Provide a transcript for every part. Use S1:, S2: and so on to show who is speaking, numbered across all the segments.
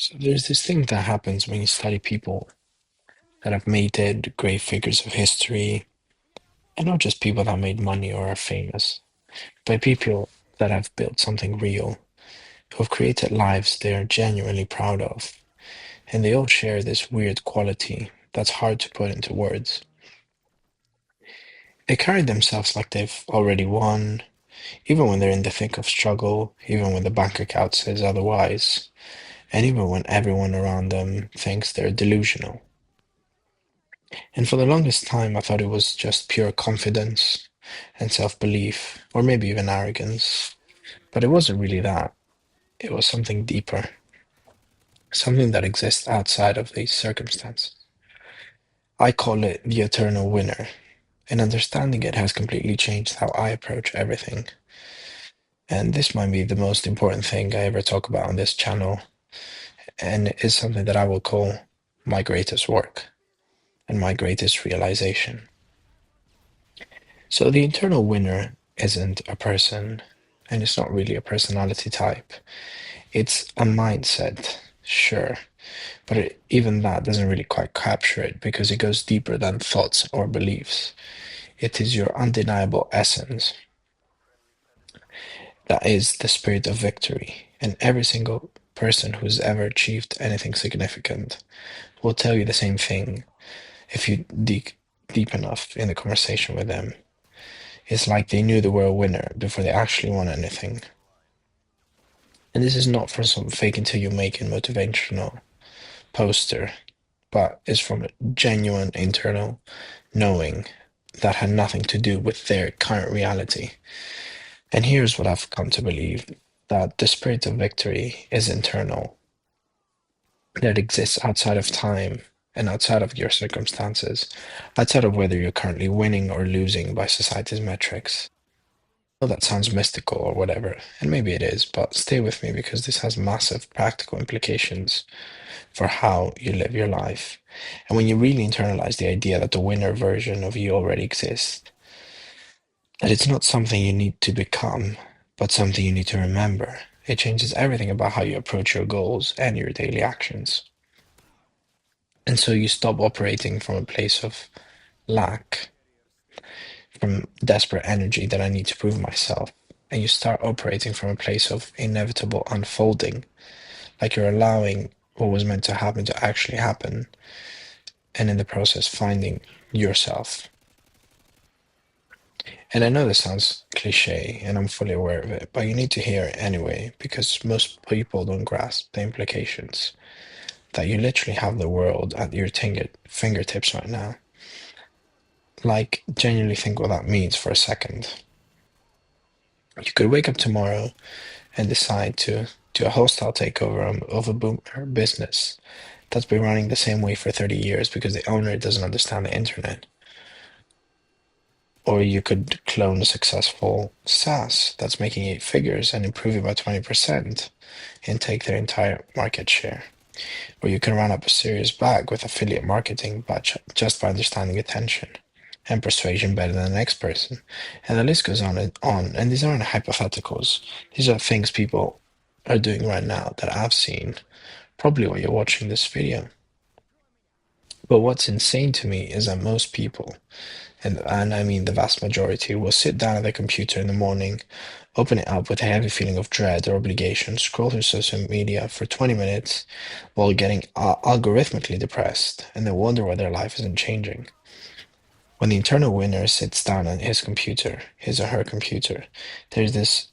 S1: So there's this thing that happens when you study people that have made it great figures of history, and not just people that made money or are famous, but people that have built something real, who have created lives they are genuinely proud of. And they all share this weird quality that's hard to put into words. They carry themselves like they've already won, even when they're in the thick of struggle, even when the bank account says otherwise, and even when everyone around them thinks they're delusional. And for the longest time, I thought it was just pure confidence and self-belief, or maybe even arrogance. But it wasn't really that. It was something deeper, something that exists outside of these circumstances. I call it the eternal winner, and understanding it has completely changed how I approach everything. And this might be the most important thing I ever talk about on this channel, and it is something that I will call my greatest work and my greatest realization. So the internal winner isn't a person, and it's not really a personality type. It's a mindset, sure, but even that doesn't really quite capture it because it goes deeper than thoughts or beliefs. It is your undeniable essence that is the spirit of victory. And every single person who's ever achieved anything significant will tell you the same thing if you dig deep enough in the conversation with them. It's like they knew they were a winner before they actually won anything. And this is not from some fake until you make it motivational poster, but is from a genuine internal knowing that had nothing to do with their current reality. And here's what I've come to believe, that the spirit of victory is internal, that exists outside of time and outside of your circumstances, outside of whether you're currently winning or losing by society's metrics. Know that sounds mystical or whatever, and maybe it is, but stay with me because this has massive practical implications for how you live your life. And when you really internalize the idea that the winner version of you already exists, that it's not something you need to become, but something you need to remember, it changes everything about how you approach your goals and your daily actions. And so you stop operating from a place of lack, from desperate energy that I need to prove myself, and you start operating from a place of inevitable unfolding, like you're allowing what was meant to happen to actually happen, and in the process, finding yourself. And I know this sounds cliche, and I'm fully aware of it, but you need to hear it anyway, because most people don't grasp the implications that you literally have the world at your fingertips right now. Like, genuinely think what that means for a second. You could wake up tomorrow and decide to do a hostile takeover of a boomer business that's been running the same way for 30 years because the owner doesn't understand the internet. Or you could clone a successful SaaS that's making eight figures and improve it by 20% and take their entire market share. Or you can run up a serious bag with affiliate marketing, but just by understanding attention and persuasion better than the next person. And the list goes on and on. And these aren't hypotheticals. These are things people are doing right now that I've seen, probably while you're watching this video. But what's insane to me is that most people, and I mean the vast majority, will sit down at their computer in the morning, open it up with a heavy feeling of dread or obligation, scroll through social media for 20 minutes while getting algorithmically depressed, and then wonder why their life isn't changing. When the internal winner sits down on his computer, his or her computer, there's this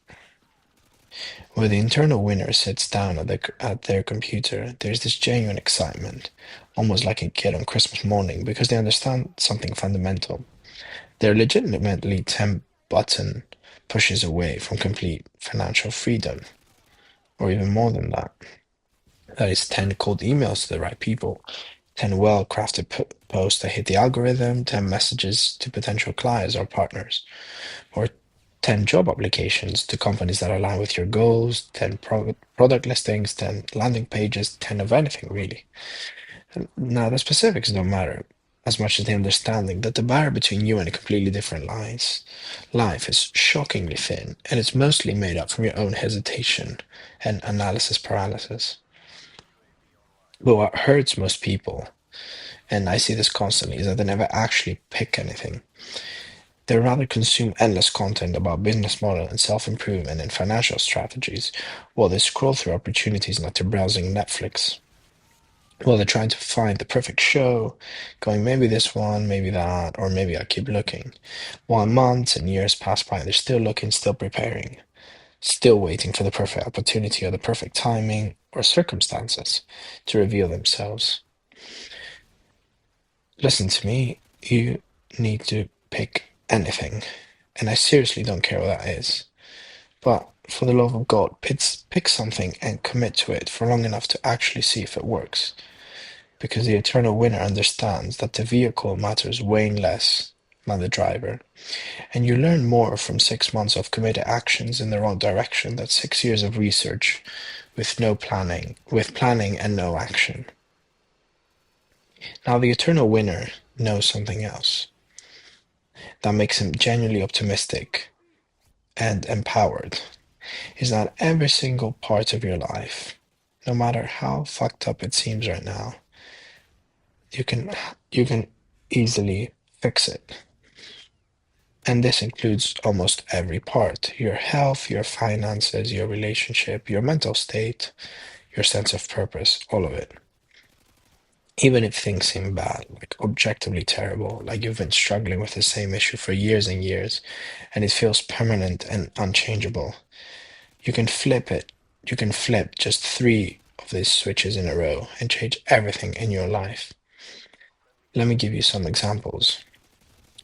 S1: when the internal winner sits down at their computer, there's this genuine excitement, almost like a kid on Christmas morning, because they understand something fundamental. They're legitimately 10 button pushes away from complete financial freedom, or even more than that. That is 10 cold emails to the right people, 10 well-crafted posts that hit the algorithm, 10 messages to potential clients or partners, or 10 job applications to companies that align with your goals, 10 product listings, 10 landing pages, 10 of anything really. Now, the specifics don't matter as much as the understanding that the barrier between you and a completely different life is shockingly thin, and it's mostly made up from your own hesitation and analysis paralysis. But what hurts most people, and I see this constantly, is that they never actually pick anything. They rather consume endless content about business model and self-improvement and financial strategies, while they scroll through opportunities like they're browsing Netflix. While they're trying to find the perfect show, going maybe this one, maybe that, or maybe I'll keep looking. While months and years pass by, they're still looking, still preparing, still waiting for the perfect opportunity or the perfect timing or circumstances to reveal themselves. Listen to me, you need to pick anything, and I seriously don't care what that is. But for the love of God, pick something and commit to it for long enough to actually see if it works. Because the eternal winner understands that the vehicle matters way less than the driver. And you learn more from 6 months of committed actions in the wrong direction than 6 years of research with planning and no action. Now, the eternal winner knows something else that makes him genuinely optimistic and empowered, is that every single part of your life, no matter how fucked up it seems right now, you can you can easily fix it. And this includes almost every part: your health, your finances, your relationship, your mental state, your sense of purpose, all of it. Even if things seem bad, like objectively terrible, like you've been struggling with the same issue for years and years, and it feels permanent and unchangeable, you can flip it. You can flip just three of these switches in a row and change everything in your life. Let me give you some examples.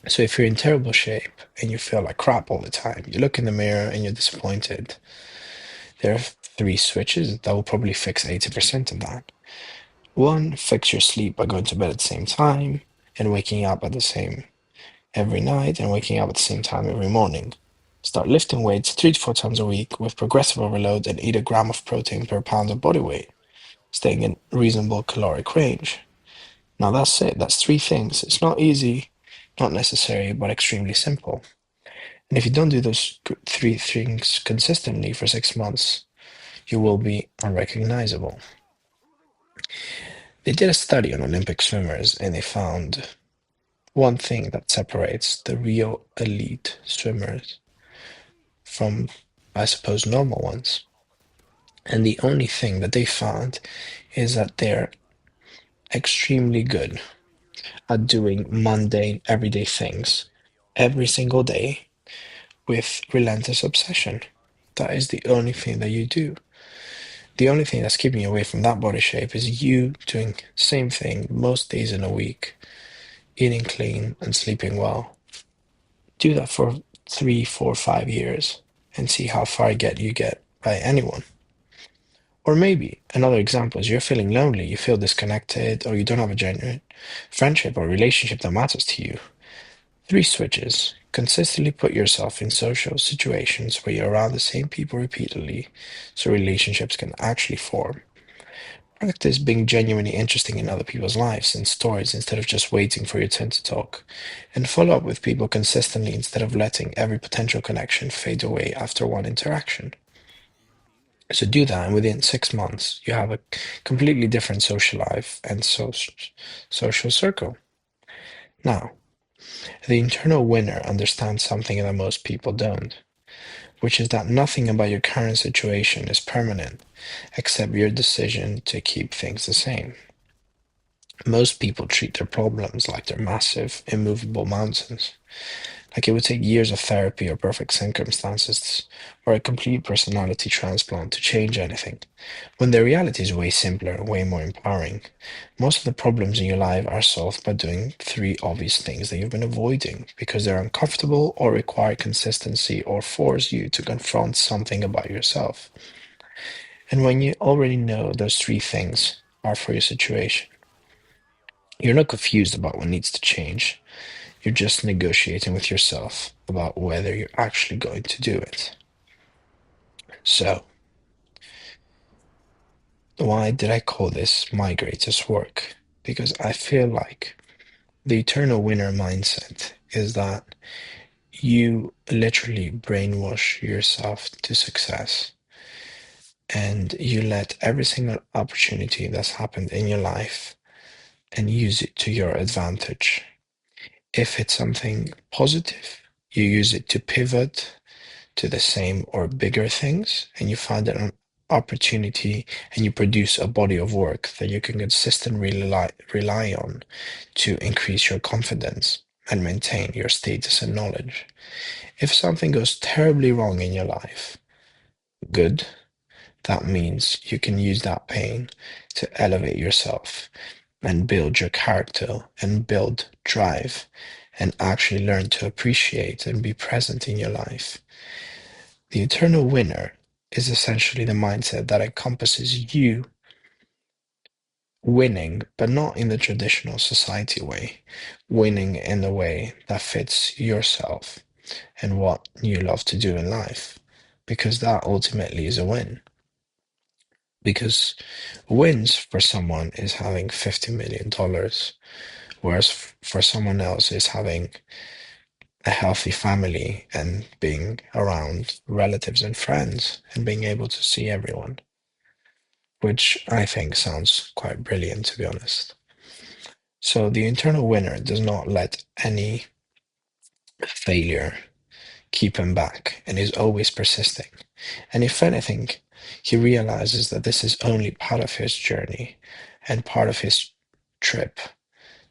S1: So if you're in terrible shape and you feel like crap all the time, you look in the mirror and you're disappointed, there are three switches that will probably fix 80% of that. One, fix your sleep by going to bed at the same time and waking up at the same every night and waking up at the same time every morning. Start lifting weights 3 to 4 times a week with progressive overload and eat a gram of protein per pound of body weight, staying in reasonable caloric range. Now that's it. That's three things. It's not easy, not necessary, but extremely simple. And if you don't do those three things consistently for 6 months, you will be unrecognizable. They did a study on Olympic swimmers and they found one thing that separates the real elite swimmers from, I suppose, normal ones. And the only thing that they found is that they're extremely good at doing mundane, everyday things every single day with relentless obsession. That is the only thing that you do. The only thing that's keeping you away from that body shape is you doing the same thing most days in a week, eating clean and sleeping well. Do that for 3, 4, 5 years and see how far you get by anyone. Or maybe another example is you're feeling lonely, you feel disconnected, or you don't have a genuine friendship or relationship that matters to you. Three switches. Consistently put yourself in social situations where you're around the same people repeatedly so relationships can actually form. Practice being genuinely interesting in other people's lives and stories instead of just waiting for your turn to talk. And follow up with people consistently instead of letting every potential connection fade away after one interaction. So do that, and within 6 months, you have a completely different social life and social circle. Now, the internal winner understands something that most people don't, which is that nothing about your current situation is permanent except your decision to keep things the same. Most people treat their problems like they're massive, immovable mountains. Like it would take years of therapy or perfect circumstances or a complete personality transplant to change anything, when the reality is way simpler and way more empowering. Most of the problems in your life are solved by doing three obvious things that you've been avoiding because they're uncomfortable or require consistency or force you to confront something about yourself. And when you already know those three things are for your situation, you're not confused about what needs to change. You're just negotiating with yourself about whether you're actually going to do it. So, why did I call this my greatest work? Because I feel like the eternal winner mindset is that you literally brainwash yourself to success. and you let every single opportunity that's happened in your life and use it to your advantage. If it's something positive, you use it to pivot to the same or bigger things, and you find an opportunity and you produce a body of work that you can consistently rely on to increase your confidence and maintain your status and knowledge. If something goes terribly wrong in your life, good, that means you can use that pain to elevate yourself and build your character and build drive and actually learn to appreciate and be present in your life. The eternal winner is essentially the mindset that encompasses you winning, but not in the traditional society way, winning in the way that fits yourself and what you love to do in life, because that ultimately is a win. Because wins for someone is having $50 million, whereas for someone else is having a healthy family and being around relatives and friends and being able to see everyone, which I think sounds quite brilliant, to be honest. So the internal winner does not let any failure keep him back and is always persisting. And if anything, he realizes that this is only part of his journey and part of his trip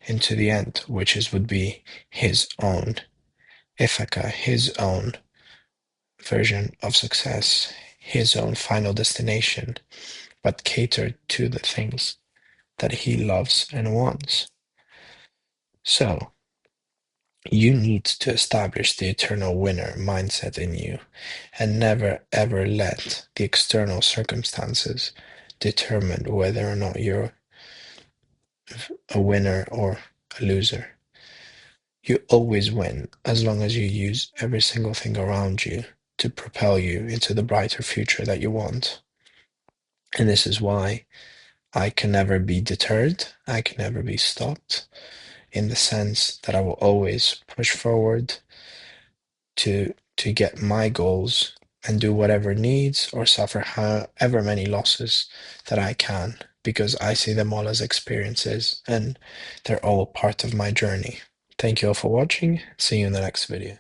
S1: into the end, which is would be his own Ithaca, his own version of success, his own final destination, but catered to the things that he loves and wants. So, you need to establish the eternal winner mindset in you and never ever let the external circumstances determine whether or not you're a winner or a loser. You always win as long as you use every single thing around you to propel you into the brighter future that you want. And this is why I can never be deterred, I can never be stopped, in the sense that I will always push forward to get my goals and do whatever needs or suffer however many losses that I can, because I see them all as experiences and they're all part of my journey. Thank you all for watching. See you in the next video.